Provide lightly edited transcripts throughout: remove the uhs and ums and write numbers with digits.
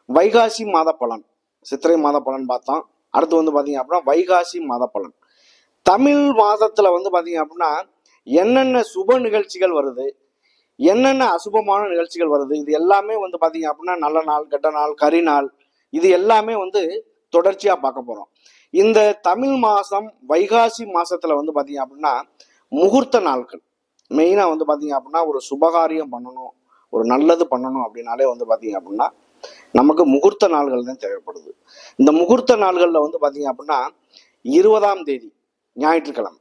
வைகாசி மாத பலன், சித்திரை மாத பலன் பார்த்தோம். அடுத்து வந்து பார்த்தீங்க அப்படின்னா வைகாசி மாத பலன். தமிழ் மாதத்துல வந்து பார்த்தீங்க அப்படின்னா என்னென்ன சுப நிகழ்ச்சிகள் வருது, என்னென்ன அசுபமான நிகழ்ச்சிகள் வருது, இது எல்லாமே வந்து பார்த்தீங்க அப்படின்னா நல்ல நாள், கெட்ட நாள், கரிநாள், இது எல்லாமே வந்து தொடர்ச்சியா பார்க்க போறோம். இந்த தமிழ் மாசம் வைகாசி மாசத்துல வந்து பார்த்தீங்க அப்படின்னா முகூர்த்த நாட்கள் மெயினா வந்து பார்த்தீங்க அப்படின்னா ஒரு சுபகாரியம் பண்ணணும், ஒரு நல்லது பண்ணணும் அப்படின்னாலே வந்து பார்த்தீங்க அப்படின்னா நமக்கு முகூர்த்த நாள்கள் தான் தேவைப்படுது. இந்த முகூர்த்த நாள்களில் வந்து பார்த்தீங்க அப்படின்னா 20ஆம் தேதி ஞாயிற்றுக்கிழமை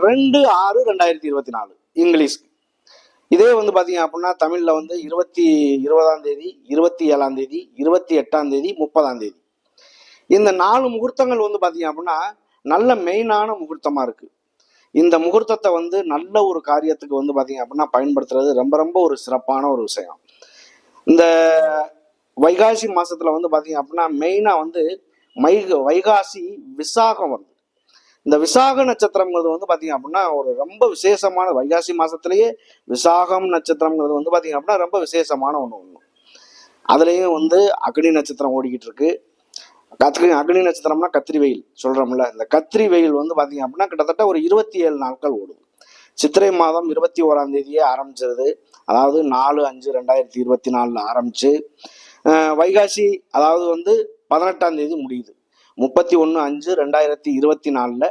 2/6/2024 இங்கிலீஷ்க்கு. இதே வந்து பார்த்தீங்க அப்படின்னா தமிழில் வந்து 20ஆம் தேதி, 27ஆம் தேதி, 28ஆம் தேதி, 30ஆம் தேதி, இந்த 4 முகூர்த்தங்கள் வந்து பார்த்தீங்க அப்படின்னா நல்ல மெயினான முகூர்த்தமாக இருக்குது. இந்த முகூர்த்தத்தை வந்து நல்ல ஒரு காரியத்துக்கு வந்து பார்த்தீங்க அப்படின்னா பயன்படுத்துறது ரொம்ப ரொம்ப ஒரு சிறப்பான ஒரு விஷயம். இந்த வைகாசி மாசத்துல வந்து பார்த்தீங்க அப்படின்னா மெயினாக வந்து வைகாசி விசாகம் வருது. இந்த விசாக நட்சத்திரங்கிறது வந்து பார்த்தீங்க அப்படின்னா ஒரு ரொம்ப விசேஷமான, வைகாசி மாசத்திலேயே விசாகம் நட்சத்திரங்கிறது வந்து பார்த்தீங்க அப்படின்னா ரொம்ப விசேஷமான ஒன்று. அதுலேயும் வந்து அக்னி நட்சத்திரம் ஓடிக்கிட்டு இருக்கு. அக்னி நட்சத்திரம்னா கத்திரி வெயில் சொல்றோம்ல, இந்த கத்திரி வெயில் வந்து பார்த்தீங்க அப்படின்னா கிட்டத்தட்ட ஒரு 27 நாட்கள் ஓடுது. சித்திரை மாதம் 21ஆம் தேதியே ஆரம்பிச்சிருது. அதாவது 4/5/2024 ஆரம்பிச்சு வைகாசி அதாவது வந்து 18ஆம் தேதி முடியுது. 31/5/2024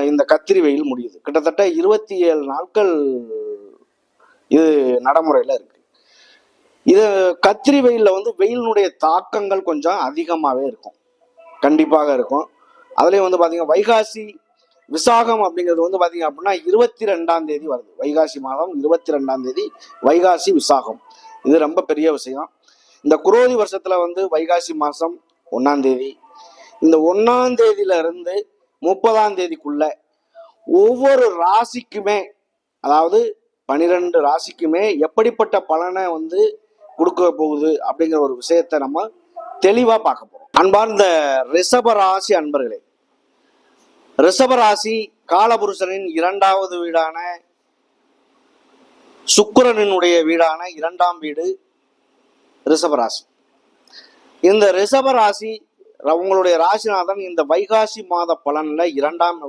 இந்த கத்திரி வெயில் முடியுது. கிட்டத்தட்ட 27 நாட்கள் இது நடைமுறையில் இருக்கு. இது கத்திரி வெயிலில் வந்து வெயிலினுடைய தாக்கங்கள் கொஞ்சம் அதிகமாகவே இருக்கும், கண்டிப்பாக இருக்கும். அதுலேயும் வந்து பார்த்தீங்கன்னா வைகாசி விசாகம் அப்படிங்கிறது வந்து பார்த்தீங்க அப்படின்னா 22ஆம் தேதி வருது. வைகாசி மாதம் 22ஆம் தேதி வைகாசி விசாகம். இது ரொம்ப பெரிய விஷயம். இந்த குரோதி வருஷத்துல வந்து வைகாசி மாதம் 1ஆம் தேதி, இந்த 1ஆம் தேதியில இருந்து 30ஆம் தேதிக்குள்ள ஒவ்வொரு ராசிக்குமே, அதாவது 12 ராசிக்குமே எப்படிப்பட்ட பலனை வந்து கொடுக்க போகுது அப்படிங்கிற ஒரு விஷயத்தை நம்ம தெளிவா பார்க்க போறோம். அன்பார்ந்த ரிஷபராசி அன்பர்களே, ரிஷபராசி காலபுருஷனின் 2வது வீடான சுக்கிரனினுடைய வீடான 2ஆம் வீடு ரிஷபராசி. இந்த ரிஷபராசி உங்களுடைய ராசிநாதன் இந்த வைகாசி மாத பலன்ல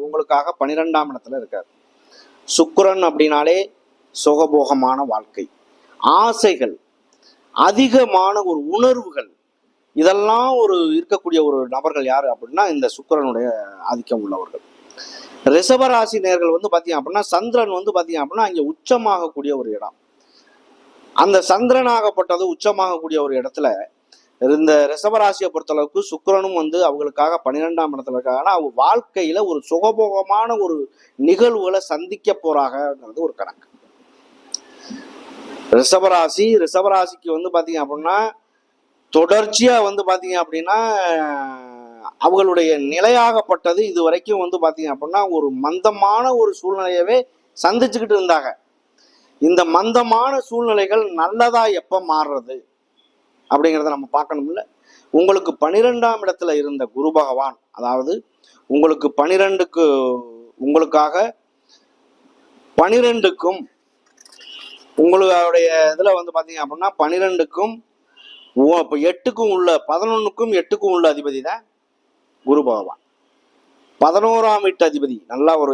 உங்களுக்காக 12ஆம் இடத்துல இருக்கார். சுக்கிரன் அப்படின்னாலே சுகபோகமான வாழ்க்கை, ஆசைகள், அதிகமான ஒரு உணர்வுகள், இதெல்லாம் ஒரு இருக்கக்கூடிய ஒரு நபர்கள் யாரு அப்படின்னா இந்த சுக்கிரனுடைய ஆதிக்கம் உள்ளவர்கள். ரிஷபராசி நேர்கள் வந்து பார்த்தீங்க அப்படின்னா சந்திரன் வந்து பார்த்தீங்க அப்படின்னா இங்கே உச்சமாகக்கூடிய ஒரு இடம். அந்த சந்திரனாகப்பட்டது உச்சமாகக்கூடிய ஒரு இடத்துல இந்த ரிஷபராசியை பொறுத்தளவுக்கு சுக்கிரனும் வந்து அவங்களுக்காக 12ஆம் இடத்துல இருக்காங்கன்னா அவங்க வாழ்க்கையில ஒரு சுகபோகமான ஒரு நிகழ்வுகளை சந்திக்க போறாங்கிறது ஒரு கணக்கு. ரிஷபராசிக்கு வந்து பார்த்தீங்க அப்படின்னா தொடர்ச்சியா வந்து பார்த்தீங்க அப்படின்னா அவங்களுடைய நிலையாகப்பட்டது இது வரைக்கும் வந்து பார்த்தீங்க அப்படின்னா ஒரு மந்தமான ஒரு சூழ்நிலையவே சந்திச்சுக்கிட்டு இருந்தாங்க. இந்த மந்தமான சூழ்நிலைகள் நல்லதா எப்ப மாறுறது அப்படிங்கிறத நம்ம பார்க்கணும்ல. உங்களுக்கு 12ஆம் இடத்துல இருந்த குரு பகவான், அதாவது உங்களுக்கு 12க்கு உங்களுக்காக 12க்கும் உங்களுடைய இதுல வந்து பாத்தீங்க அப்படின்னா 12க்கும் 8க்கும் உள்ள 11க்கும் 8க்கும் உள்ள அதிபதி தான் குரு பகவான். 11ஆம் வீட்டு அதிபதி, நல்லா ஒரு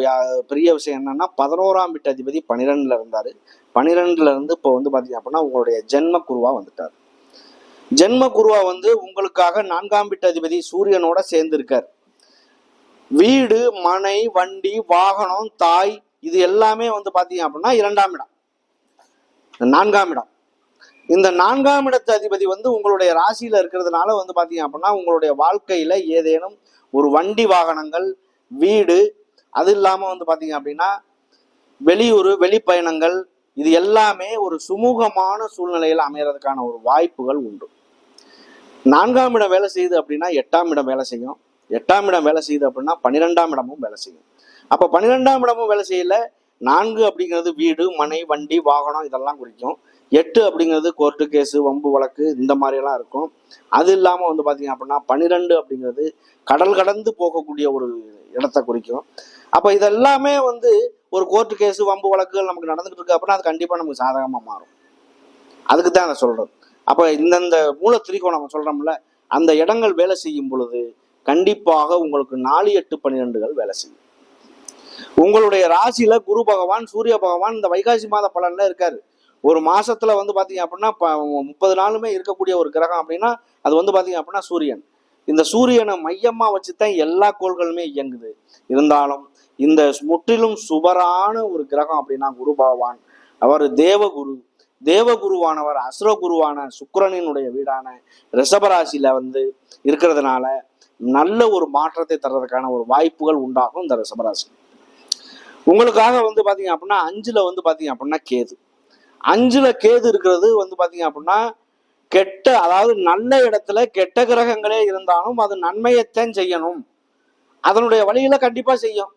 பெரிய விஷயம் என்னன்னா 11ஆம் வீட்டு அதிபதி 12ல இருந்தாரு. 12ல இருந்து இப்போ வந்து பாத்தீங்க அப்படின்னா உங்களுடைய ஜென்ம குருவா வந்துட்டார். ஜென்ம குருவா வந்து உங்களுக்காக 4ஆம் வீட்டு அதிபதி சூரியனோட சேர்ந்து இருக்கார். வீடு, மனை, வண்டி, வாகனம், தாய், இது எல்லாமே வந்து பாத்தீங்க அப்படின்னா 2ஆம் இடம், 4ஆம் இடம். இந்த 4ஆம் இடத்து அதிபதி வந்து உங்களுடைய ராசியில இருக்கிறதுனால வந்து பாத்தீங்க அப்படின்னா உங்களுடைய வாழ்க்கையில ஏதேனும் ஒரு வண்டி வாகனங்கள், வீடு, அது இல்லாம வந்து பாத்தீங்க அப்படின்னா வெளியூர், வெளிப்பயணங்கள், இது எல்லாமே ஒரு சுமூகமான சூழ்நிலையில் அமையறதுக்கான ஒரு வாய்ப்புகள் உண்டு. 4ஆம் இடம் வேலை செய்யுது அப்படின்னா 8ஆம் இடம் வேலை செய்யும். 8ஆம் இடம் வேலை செய்யுது அப்படின்னா 12ஆம் இடமும் வேலை செய்யும். அப்ப 12ஆம் இடமும் வேலை செய்யல. 4 அப்படிங்கிறது வீடு, மனை, வண்டி, வாகனம், இதெல்லாம் குறிக்கும். 8 அப்படிங்கிறது கோர்ட்டு கேஸு, வம்பு வழக்கு, இந்த மாதிரி எல்லாம் இருக்கும். அது இல்லாம வந்து பாத்தீங்க அப்படின்னா 12 அப்படிங்கிறது கடல் கடந்து போகக்கூடிய ஒரு இடத்தை குறிக்கும். அப்ப இதெல்லாமே வந்து ஒரு கோர்ட்டு கேஸு, வம்பு வழக்குகள் நமக்கு நடந்துகிட்டு இருக்கு அப்படின்னா அது கண்டிப்பா நமக்கு சாதகமா மாறும். அதுக்கு தான் அதை சொல்றது. அப்ப இந்தந்த மூல திரிகோணம் சொல்றோம்ல, அந்த இடங்கள் வேலை செய்யும் பொழுது கண்டிப்பாக உங்களுக்கு 4, 8, 12 வேலை செய்யும். உங்களுடைய ராசியில குரு பகவான், சூரிய பகவான் இந்த வைகாசி மாத பலன்ல இருக்காரு. ஒரு மாசத்துல வந்து பாத்தீங்க அப்படின்னா 30 நாளுமே இருக்கக்கூடிய ஒரு கிரகம் அப்படின்னா அது வந்து பாத்தீங்க அப்படின்னா சூரியன். இந்த சூரியனை மையமா வச்சுதான் எல்லா கோள்களுமே இயங்குது. இருந்தாலும் இந்த முற்றிலும் சுபரான ஒரு கிரகம் அப்படின்னா குரு பகவான். அவர் தேவகுரு. தேவகுருவானவர் அசுரகுருவான சுக்கிரனினுடைய வீடான ரிஷபராசியில வந்து இருக்கிறதுனால நல்ல ஒரு மாற்றத்தை தர்றதுக்கான ஒரு வாய்ப்புகள் உண்டாகும் இந்த ரிஷபராசி. உங்களுக்காக வந்து பாத்தீங்க அப்படின்னா 5ல வந்து பாத்தீங்க அப்படின்னா கேது. 5ல கேது இருக்கிறது வந்து பாத்தீங்க அப்படின்னா கெட்ட, அதாவது நல்ல இடத்துல கெட்ட கிரகங்களே இருந்தாலும் அது நன்மையத்தான் செய்யணும், அதனுடைய வழியில கண்டிப்பா செய்யும்.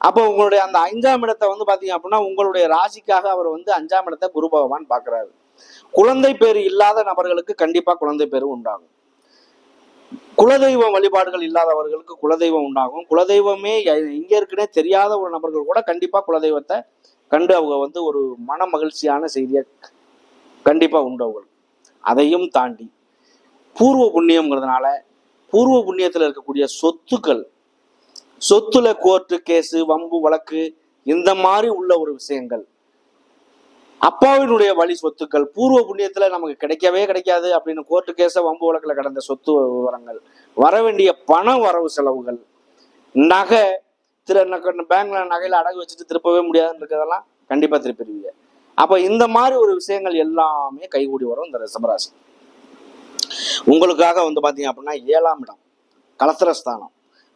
அப்போ உங்களுடைய அந்த 5ஆம் இடத்தை வந்து பாத்தீங்க அப்படின்னா உங்களுடைய ராசிக்காக அவர் வந்து 5ஆம் இடத்தை குரு பகவான் பாக்குறாரு. குழந்தை பேரு இல்லாத நபர்களுக்கு கண்டிப்பா குழந்தை பேரு உண்டாகும். குலதெய்வ வழிபாடுகள் இல்லாதவர்களுக்கு குலதெய்வம் உண்டாகும். குலதெய்வமே எங்க இருக்குன்னே தெரியாத ஒரு நபர்கள் கூட கண்டிப்பா குலதெய்வத்தை கண்டு அவங்க வந்து ஒரு மன மகிழ்ச்சியான செய்தியை கண்டிப்பா உண்டவர்கள். அதையும் தாண்டி பூர்வ புண்ணியம்ங்கிறதுனால பூர்வ புண்ணியத்துல இருக்கக்கூடிய சொத்துக்கள், சொத்துல கோர்ட்டு கேஸு வம்பு வழக்கு இந்த மாதிரி உள்ள ஒரு விஷயங்கள், அப்பாவினுடைய வழி சொத்துக்கள் பூர்வ புண்ணியத்துல நமக்கு கிடைக்கவே கிடைக்காது அப்படின்னு கோர்ட்டு கேஸ வம்பு வழக்குல கடந்த சொத்து விவரங்கள், வர வேண்டிய பண வரவு செலவுகள், நகை பேங்க்ல நகையில அடகு வச்சுட்டு திருப்பவே முடியாதுன்னு இருக்கிறதெல்லாம் கண்டிப்பா திருப்பிடுவீங்க. அப்ப இந்த மாதிரி ஒரு விஷயங்கள் எல்லாமே கைகூடி வரும் இந்த ரிஷபராசி. உங்களுக்காக வந்து பாத்தீங்க அப்படின்னா 7ஆம் இடம் கலத்திரஸ்தானம்.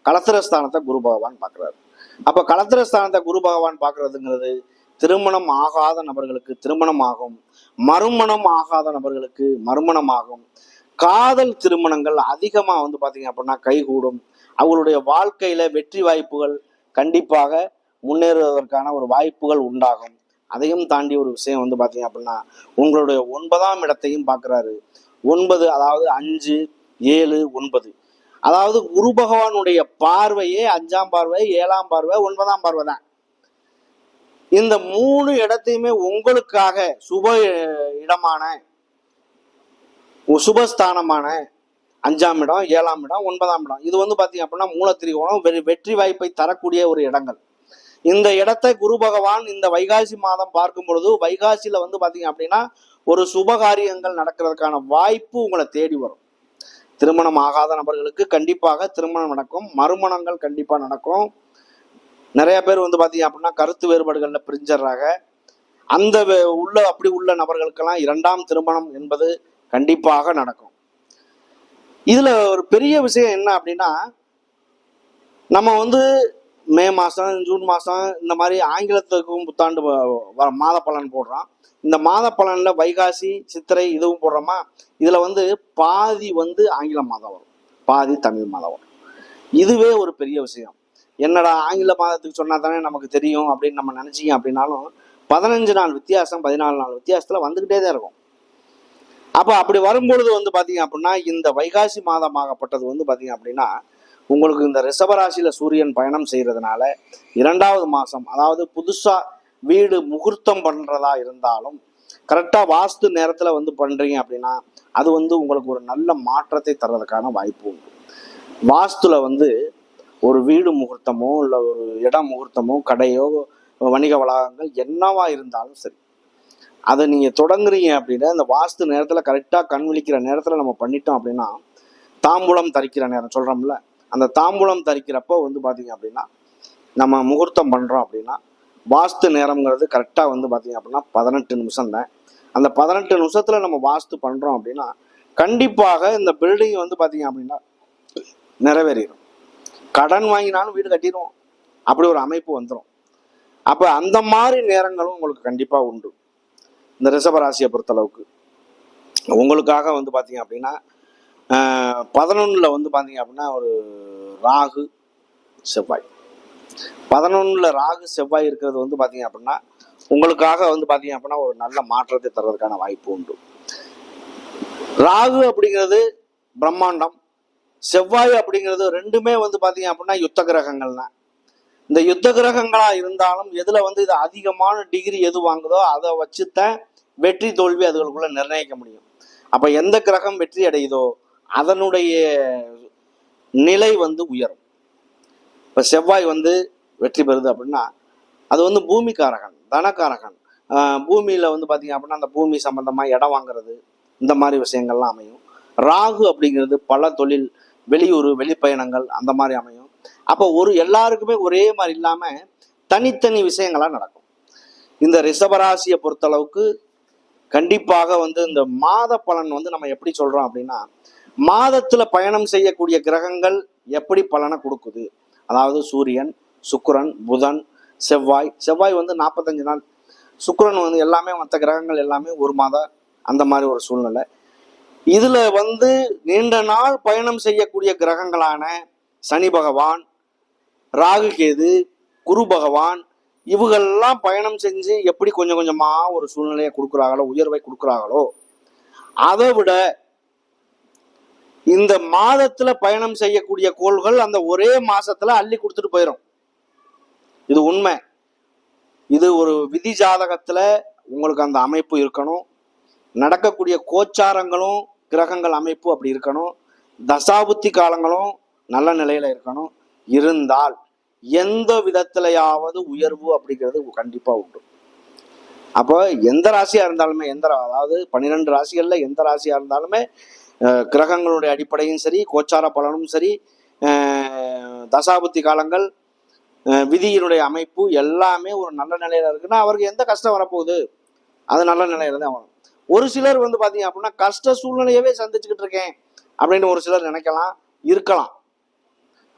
கலத்திரஸ்தானத்தை குரு பகவான் பாக்குறாரு. அப்ப கலத்திரஸ்தானத்தை குரு பகவான் பாக்குறதுங்கிறது திருமணம் ஆகாத நபர்களுக்கு திருமணம் ஆகும், மறுமணம் ஆகாத நபர்களுக்கு மறுமணம் ஆகும், காதல் திருமணங்கள் அதிகமா வந்து பாத்தீங்க அப்படின்னா கைகூடும். அவங்களுடைய வாழ்க்கையில வெற்றி வாய்ப்புகள் கண்டிப்பாக முன்னேறுவதற்கான ஒரு வாய்ப்புகள் உண்டாகும். அதையும் தாண்டி ஒரு விஷயம் வந்து பாத்தீங்க அப்படின்னா உங்களுடைய 9ஆம் இடத்தையும் பாக்குறாரு. 9, அதாவது 5, 7, 9, அதாவது குரு பகவானுடைய பார்வையே 5ஆம் பார்வை, 7ஆம் பார்வை, 9ஆம் பார்வை தான். இந்த 3 இடத்தையுமே உங்களுக்காக சுப இடமான சுபஸ்தானமான 5ஆம் இடம், 7ஆம் இடம், 9ஆம் இடம், இது வந்து பாத்தீங்க அப்படின்னா மூலத்திரிகோணம் வெற்றி வாய்ப்பை தரக்கூடிய ஒரு இடங்கள். இந்த இடத்தை குரு பகவான் இந்த வைகாசி மாதம் பார்க்கும் பொழுது வைகாசியில வந்து பாத்தீங்க அப்படின்னா ஒரு சுபகாரியங்கள் நடக்கிறதுக்கான வாய்ப்பு உங்களை தேடி வரும். திருமணம் ஆகாத நபர்களுக்கு கண்டிப்பாக திருமணம் நடக்கும், மறுமணங்கள் கண்டிப்பா நடக்கும். நிறைய பேர் வந்து பாத்தீங்க அப்படின்னா கருத்து வேறுபாடுகள்ல பிரிஞ்சிடறாங்க. அந்த அப்படி உள்ள நபர்களுக்கெல்லாம் 2ஆம் திருமணம் என்பது கண்டிப்பாக நடக்கும். இதுல ஒரு பெரிய விஷயம் என்ன அப்படின்னா, நம்ம வந்து மே மாசம், ஜூன் மாசம் இந்த மாதிரி ஆங்கிலத்துக்கும் புத்தாண்டு மாத பலன் போடுறோம். இந்த மாத பலன்ல வைகாசி, சித்திரை இதுவும் போடுறோமா, இதுல வந்து பாதி வந்து ஆங்கில மாதம் வரும், பாதி தமிழ் மாதம் வரும். இதுவே ஒரு பெரிய விஷயம். என்னடா ஆங்கில மாதத்துக்கு சொன்னா தானே நமக்கு தெரியும் அப்படின்னு நம்ம நினைச்சிங்க அப்படின்னாலும் 15 நாள் வித்தியாசம், 14 நாள் வித்தியாசத்துல வந்துகிட்டே தான் இருக்கும். அப்ப அப்படி வரும்பொழுது வந்து பாத்தீங்க அப்படின்னா இந்த வைகாசி மாதமாகப்பட்டது வந்து பாத்தீங்க அப்படின்னா உங்களுக்கு இந்த ரிஷபராசியில சூரியன் பயணம் செய்யறதுனால 2வது மாசம், அதாவது புதுசா வீடு முகூர்த்தம் பண்றதா இருந்தாலும் கரெக்டா வாஸ்து நேரத்துல வந்து பண்றீங்க அப்படின்னா அது வந்து உங்களுக்கு ஒரு நல்ல மாற்றத்தை தர்றதுக்கான வாய்ப்பு உண்டு. வாஸ்துல வந்து ஒரு வீடு முகூர்த்தமோ இல்லை ஒரு இடம் முகூர்த்தமோ கடையோ வணிக வளாகங்கள் என்னவா இருந்தாலும் சரி, அதை நீங்க தொடங்குறீங்க அப்படின்னா அந்த வாஸ்து நேரத்துல கரெக்டா கண் விழிக்கிற நேரத்துல நம்ம பண்ணிட்டோம் அப்படின்னா, தாம்பூலம் தரிக்கிற நேரம் சொல்றோம்ல, அந்த தாம்பூலம் தரிக்கிறப்போ வந்து பாத்தீங்க அப்படின்னா நம்ம முகூர்த்தம் பண்றோம் அப்படின்னா வாஸ்து நேரம்ங்கிறது கரெக்டா வந்து பாத்தீங்க அப்படின்னா 18 நிமிஷம் தான். அந்த 18 நிமிஷத்துல நம்ம வாஸ்து பண்றோம் அப்படின்னா கண்டிப்பாக இந்த பில்டிங் வந்து பாத்தீங்க அப்படின்னா நிறைவேறிடும். கடன் வாங்கினாலும் வீடு கட்டிடுவோம், அப்படி ஒரு அமைப்பு வந்துடும். அப்ப அந்த மாதிரி நேரங்களும் உங்களுக்கு கண்டிப்பா உண்டு இந்த ரிஷபராசியை பொறுத்தளவுக்கு. உங்களுக்காக வந்து பாத்தீங்க அப்படின்னா 11ல வந்து பாத்தீங்க அப்படின்னா ஒரு ராகு செவ்வாய், 11ல ராகு செவ்வாய் இருக்கிறது வந்து பாத்தீங்க அப்படின்னா உங்களுக்காக வந்து பாத்தீங்க அப்படின்னா ஒரு நல்ல மாற்றத்தை தர்றதுக்கான வாய்ப்பு உண்டு. ராகு அப்படிங்கிறது பிரம்மாண்டம், செவ்வாய் அப்படிங்கிறது ரெண்டுமே வந்து பாத்தீங்க அப்படின்னா யுத்த கிரகங்கள் தான். இந்த யுத்த கிரகங்களா இருந்தாலும் எதுல வந்து இது அதிகமான டிகிரி எது வாங்குதோ அதை வச்சுதான் வெற்றி தோல்வி அதுகளுக்குள்ள நிர்ணயிக்க முடியும். அப்ப எந்த கிரகம் வெற்றி அடையுதோ அதனுடைய நிலை வந்து உயரும். இப்ப செவ்வாய் வந்து வெற்றி பெறுது அப்படின்னா அது வந்து பூமிக்காரகன், தனக்காரகன். பூமியில வந்து பாத்தீங்க அப்படின்னா அந்த பூமி சம்பந்தமா இடம் வாங்குறது, இந்த மாதிரி விஷயங்கள்லாம் அமையும். ராகு அப்படிங்கிறது பல தொழில், வெளியூர் வெளிப்பயணங்கள் அந்த மாதிரி அமையும். அப்போ எல்லாருக்குமே ஒரே மாதிரி இல்லாம தனித்தனி விஷயங்களா நடக்கும். இந்த ரிஷபராசியை பொறுத்தளவுக்கு கண்டிப்பாக வந்து இந்த மாத பலன் வந்து நம்ம எப்படி சொல்றோம் அப்படின்னா, மாதத்துல பயணம் செய்யக்கூடிய கிரகங்கள் எப்படி பலனை கொடுக்குது. அதாவது சூரியன், சுக்கிரன், புதன், செவ்வாய் வந்து 45 நாள், சுக்கிரன் வந்து எல்லாமே மற்ற கிரகங்கள் எல்லாமே ஒரு மாதம், அந்த மாதிரி ஒரு சூழ்நிலை. இதுல வந்து நீண்ட நாள் பயணம் செய்யக்கூடிய கிரகங்களான சனி பகவான், ராகு கேது, குரு பகவான், இவங்கெல்லாம் பயணம் செஞ்சு எப்படி கொஞ்சம் கொஞ்சமா ஒரு சூழ்நிலையை கொடுக்குறாங்களோ, உயர்வை கொடுக்குறாங்களோ, அதை விட இந்த மாதத்துல பயணம் செய்யக்கூடிய கோள்கள் அந்த ஒரே மாசத்துல அள்ளி கொடுத்துட்டு போயிடும். இது உண்மை. இது ஒரு விதி ஜாதகத்துல உங்களுக்கு அந்த அமைப்பு இருக்கணும். நடக்கக்கூடிய கோச்சாரங்களும் கிரகங்கள் அமைப்பு அப்படி இருக்கணும். தசாபுத்தி காலங்களும் நல்ல நிலையில இருக்கணும். இருந்தால் எந்த விதத்திலையாவது உயர்வு அப்படிங்கிறது கண்டிப்பா உண்டு. அப்போ எந்த ராசியா இருந்தாலுமே, அதாவது 12 ராசிகள்ல எந்த ராசியா இருந்தாலுமே கிரகங்களுடைய அடிப்படையும் சரி, கோச்சார பலனும் சரி, தசாபுத்தி காலங்கள், விதியினுடைய அமைப்பு எல்லாமே ஒரு நல்ல நிலையில இருக்குன்னா அவருக்கு எந்த கஷ்டம் வரப்போகுது, அது நல்ல நிலையில தான் வரும். ஒரு சிலர் வந்து பாத்தீங்க அப்படின்னா கஷ்ட சூழ்நிலையவே சந்திச்சுக்கிட்டு இருக்கேன் அப்படின்னு ஒரு சிலர் நினைக்கலாம், இருக்கலாம்.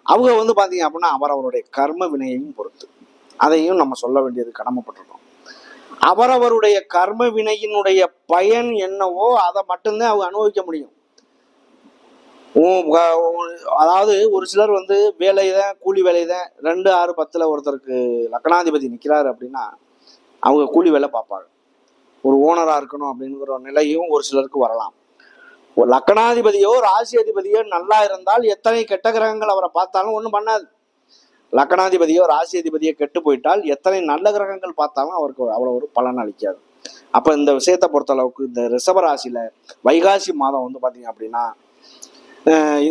அவங்க வந்து பாத்தீங்க அப்படின்னா அவரவருடைய கர்ம வினையையும் பொறுத்து, அதையும் நம்ம சொல்ல வேண்டியது கடமைப்பட்டிருக்கோம். அவரவருடைய கர்ம வினையினுடைய பயன் என்னவோ அதை மட்டும்தான் அவங்க அனுபவிக்க முடியும். அதாவது ஒரு சிலர் வந்து வேலைதான், கூலி வேலைதான், 2, 6, 10 ஒருத்தருக்கு லக்னாதிபதி நிற்கிறாரு அப்படின்னா அவங்க கூலி வேலை பார்ப்பாங்க. ஒரு ஓனரா இருக்கணும் அப்படிங்கிற நிலையும் ஒரு சிலருக்கு வரலாம். லக்னாதிபதியோ ராசி அதிபதியோ நல்லா இருந்தால் எத்தனை கெட்ட கிரகங்கள் அவரை பார்த்தாலும் ஒன்றும் பண்ணாது. லக்னாதிபதியோ ராசி அதிபதியோ கெட்டு போயிட்டால் எத்தனை நல்ல கிரகங்கள் பார்த்தாலும் அவருக்கு அவ்வளோ ஒரு பலன் அளிக்காது. அப்போ இந்த விஷயத்தை பொறுத்த அளவுக்கு இந்த ரிஷபராசியில வைகாசி மாதம் வந்து பார்த்தீங்க அப்படின்னா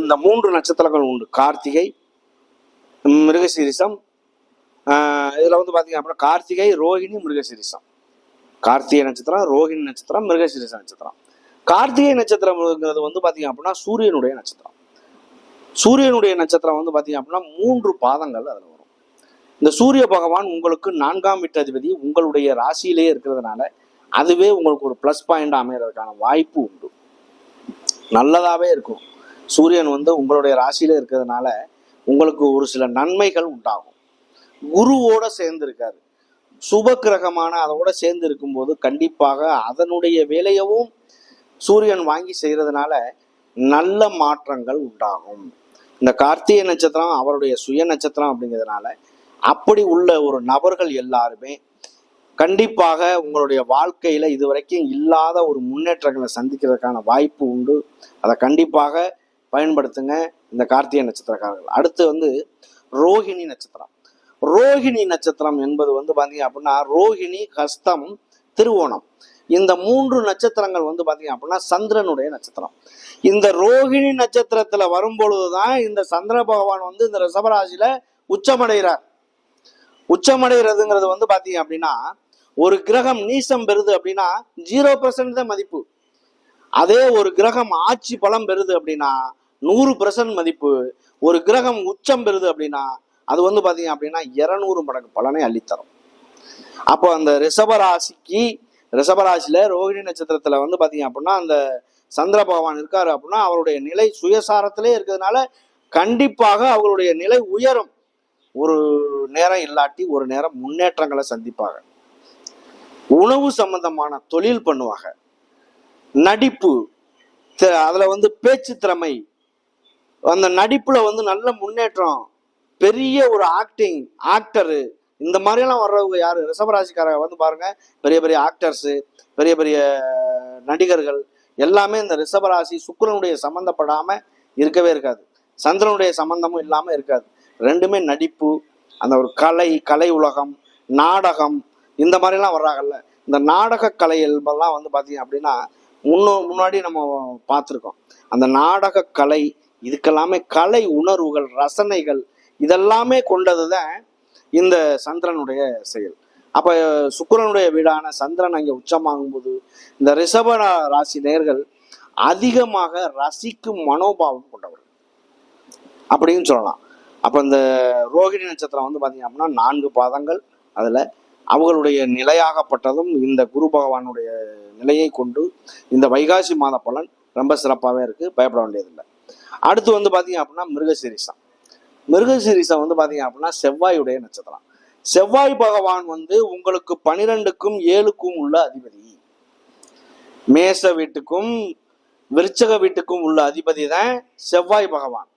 இந்த 3 நட்சத்திரங்கள் உண்டு. கார்த்திகை, மிருகசீரிசம். இதுல வந்து பாத்தீங்க அப்படின்னா கார்த்திகை, ரோஹிணி, மிருகசீரிசம். கார்த்திகை நட்சத்திரம், ரோஹிணி நட்சத்திரம், மிருகசீரிச நட்சத்திரம். கார்த்திகை நட்சத்திரம்ங்கிறது வந்து பாத்தீங்க அப்படின்னா சூரியனுடைய நட்சத்திரம். சூரியனுடைய நட்சத்திரம் வந்து பாத்தீங்க அப்படின்னா 3 பாதங்கள் அதுல வரும். இந்த சூரிய பகவான் உங்களுக்கு 4ஆம் வீட்டதிபதி உங்களுடைய ராசியிலேயே இருக்கிறதுனால அதுவே உங்களுக்கு ஒரு பிளஸ் பாயிண்ட் அமையறதுக்கான வாய்ப்பு உண்டு. நல்லதாவே இருக்கும். சூரியன் வந்து உங்களுடைய ராசியில இருக்கிறதுனால உங்களுக்கு ஒரு சில நன்மைகள் உண்டாகும். குருவோட சேர்ந்து இருக்காரு, சுப கிரகமான அதோட சேர்ந்து இருக்கும்போது கண்டிப்பாக அதனுடைய வேலையவும் சூரியன் வாங்கி செய்யறதுனால நல்ல மாற்றங்கள் உண்டாகும். இந்த கார்த்திகை நட்சத்திரம் அவருடைய சுய நட்சத்திரம் அப்படிங்கிறதுனால அப்படி உள்ள ஒரு நபர்கள் எல்லாருமே கண்டிப்பாக உங்களுடைய வாழ்க்கையில இதுவரைக்கும் இல்லாத ஒரு முன்னேற்றங்களை சந்திக்கிறதுக்கான வாய்ப்பு உண்டு. அதை கண்டிப்பாக பயன்படுத்துங்க இந்த கார்த்திகை நட்சத்திரக்காரர்கள். அடுத்து வந்து ரோஹிணி நட்சத்திரம். ரோஹிணி நட்சத்திரம் என்பது வந்து பாத்தீங்க அப்படின்னா ரோஹிணி, ஹஸ்தம், திருவோணம், இந்த 3 நட்சத்திரங்கள் வந்து பாத்தீங்க அப்படின்னா சந்திரனுடைய நட்சத்திரம். இந்த ரோஹிணி நட்சத்திரத்துல வரும்பொழுதுதான் இந்த சந்திர பகவான் வந்து இந்த ரிஷபராசியில உச்சமடைகிறார். உச்சமடைகிறதுங்கிறது வந்து பாத்தீங்க அப்படின்னா ஒரு கிரகம் நீசம் பெறுது அப்படின்னா 0% தான் மதிப்பு. அதே ஒரு கிரகம் ஆட்சி பலம் பெறுது அப்படின்னா 100% மதிப்பு. ஒரு கிரகம் உச்சம் பெறுது அப்படின்னா அது வந்து பாத்தீங்க அப்படின்னா 200 மடங்கு பலனை அள்ளித்தரும். அப்போ அந்த ரிஷபராசியில ரோஹிணி நட்சத்திரத்துல வந்து பாத்தீங்க அப்படின்னா அந்த சந்திர பகவான் இருக்காரு அப்படின்னா அவருடைய நிலை சுயசாரத்திலே இருக்கிறதுனால கண்டிப்பாக அவர்களுடைய நிலை உயரும். ஒரு நேரம் இல்லாட்டி ஒரு நேரம் முன்னேற்றங்களை சந்திப்பாங்க. உணவு சம்பந்தமான தொழில் பண்ணுவாங்க. நடிப்பு, அதுல வந்து பேச்சு திறமை, அந்த நடிப்புல வந்து நல்ல முன்னேற்றம், பெரிய ஒரு ஆக்டரு, இந்த மாதிரியெல்லாம் வர்றவங்க யாரு? ரிஷபராசிக்காரங்க வந்து பாருங்க, பெரிய பெரிய ஆக்டர்ஸு, பெரிய பெரிய நடிகர்கள் எல்லாமே இந்த ரிஷபராசி சுக்கிரனுடைய சம்பந்தப்படாம இருக்கவே இருக்காது, சந்திரனுடைய சம்பந்தமும் இல்லாம இருக்காது. ரெண்டுமே நடிப்பு, அந்த ஒரு கலை உலகம், நாடகம், இந்த மாதிரிலாம் வர்றாங்கல்ல, இந்த நாடக கலையெல்லாம் வந்து பார்த்தீங்க அப்படின்னா முன்னாடி நம்ம பார்த்துருக்கோம். அந்த நாடக கலை இதுக்கெல்லாமே கலை உணர்வுகள், ரசனைகள் இதெல்லாமே கொண்டது தான் இந்த சந்திரனுடைய செயல். அப்ப சுக்கிரனுடைய வீடான சந்திரன் அங்கே உச்சமாகும்போது இந்த ரிஷப ராசி நேர்கள் அதிகமாக ரசிக்கும் மனோபாவம் கொண்டவர் அப்படின்னு சொல்லலாம். அப்ப இந்த ரோகிணி நட்சத்திரம் வந்து பாத்தீங்க அப்படின்னா 4 பாதங்கள், அதுல அவங்களுடைய நிலையாகப்பட்டதும் இந்த குரு பகவானுடைய நிலையை கொண்டு இந்த வைகாசி மாத பலன் ரொம்ப சிறப்பாகவே இருக்கு, பயப்பட வேண்டியதில்லை. அடுத்து வந்து பாத்தீங்க அப்படின்னா மிருகசீரிசம். மிருகசீரிசம் வந்து பாத்தீங்க அப்படின்னா செவ்வாயுடைய நட்சத்திரம். செவ்வாய் பகவான் வந்து உங்களுக்கு 12க்கும் 7க்கும் உள்ள அதிபதி. மேச வீட்டுக்கும் விருச்சக வீட்டுக்கும் உள்ள அதிபதி தான் செவ்வாய் பகவான்.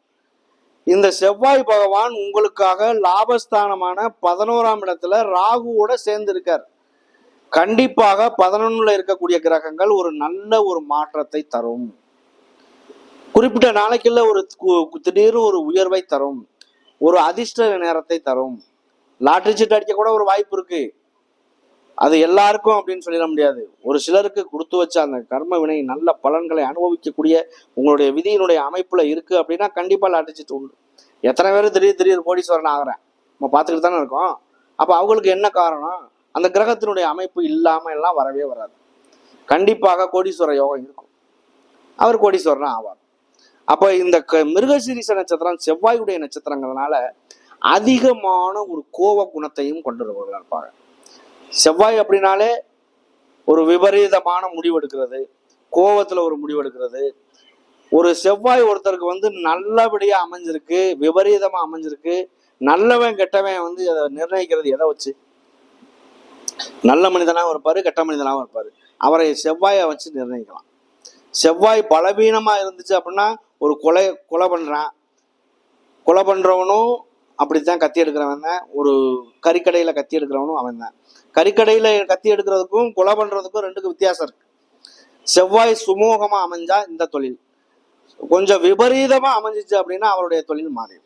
இந்த செவ்வாய் பகவான் உங்களுக்காக லாபஸ்தானமான 11ஆம் இடத்துல ராகுவோட சேர்ந்து இருக்கார். கண்டிப்பாக 11ல இருக்கக்கூடிய கிரகங்கள் ஒரு நல்ல ஒரு மாற்றத்தை தரும். குறிப்பிட்ட நாளைக்குள்ள ஒரு திடீர்னு ஒரு உயர்வை தரும், ஒரு அதிர்ஷ்ட நேரத்தை தரும். லாட்டரி சீட் அடிக்க கூட ஒரு வாய்ப்பு இருக்கு. அது எல்லாருக்கும் அப்படின்னு சொல்லிட முடியாது. ஒரு சிலருக்கு கொடுத்து வச்ச அந்த கர்ம வினை நல்ல பலன்களை அனுபவிக்கக்கூடிய உங்களுடைய விதியினுடைய அமைப்புல இருக்கு அப்படின்னா கண்டிப்பா லாட்டரி சீட் உண்டு. எத்தனை பேர் திடீர் கோடீஸ்வரன் ஆகிறேன் நம்ம பார்த்துக்கிட்டு தானே இருக்கோம். அப்ப அவங்களுக்கு என்ன காரணம்? அந்த கிரகத்தினுடைய அமைப்பு இல்லாம எல்லாம் வரவே வராது. கண்டிப்பாக கோடீஸ்வர யோகம் இருக்கும், அவர் கோடீஸ்வரனா ஆவார். அப்ப இந்த மிருகசீரிச நட்சத்திரம் செவ்வாயுடைய நட்சத்திரங்கிறதுனால அதிகமான ஒரு கோப குணத்தையும் கொண்டிருப்பவர்கள் இருப்பாங்க. செவ்வாய் அப்படின்னாலே ஒரு விபரீதமான முடிவெடுக்கிறது, கோபத்துல ஒரு முடிவெடுக்கிறது. ஒரு செவ்வாய் ஒருத்தருக்கு வந்து நல்லபடியா அமைஞ்சிருக்கு, விபரீதமா அமைஞ்சிருக்கு, நல்லவன் கெட்டவன் வந்து அதை நிர்ணயிக்கிறது எதை வச்சு? நல்ல மனிதனாகவும் இருப்பாரு, கெட்ட மனிதனாகவும் இருப்பாரு. அவரை செவ்வாயை வச்சு நிர்ணயிக்கலாம். செவ்வாய் பலவீனமா இருந்துச்சு அப்படின்னா ஒரு கொலை பண்றவனும் அப்படித்தான் கத்தி எடுக்கிறவன் தான். ஒரு கறிக்கடையில கத்தி எடுக்கிறவனும் அவன் தான். கறிக்கடையில கத்தி எடுக்கிறதுக்கும் கொலை பண்றதுக்கும் 2க்கும் வித்தியாசம் இருக்கு. செவ்வாய் சுமூகமா அமைஞ்சா இந்த தொழில், கொஞ்சம் விபரீதமா அமைஞ்சிச்சு அப்படின்னா அவருடைய தொழில் மாறிடும்.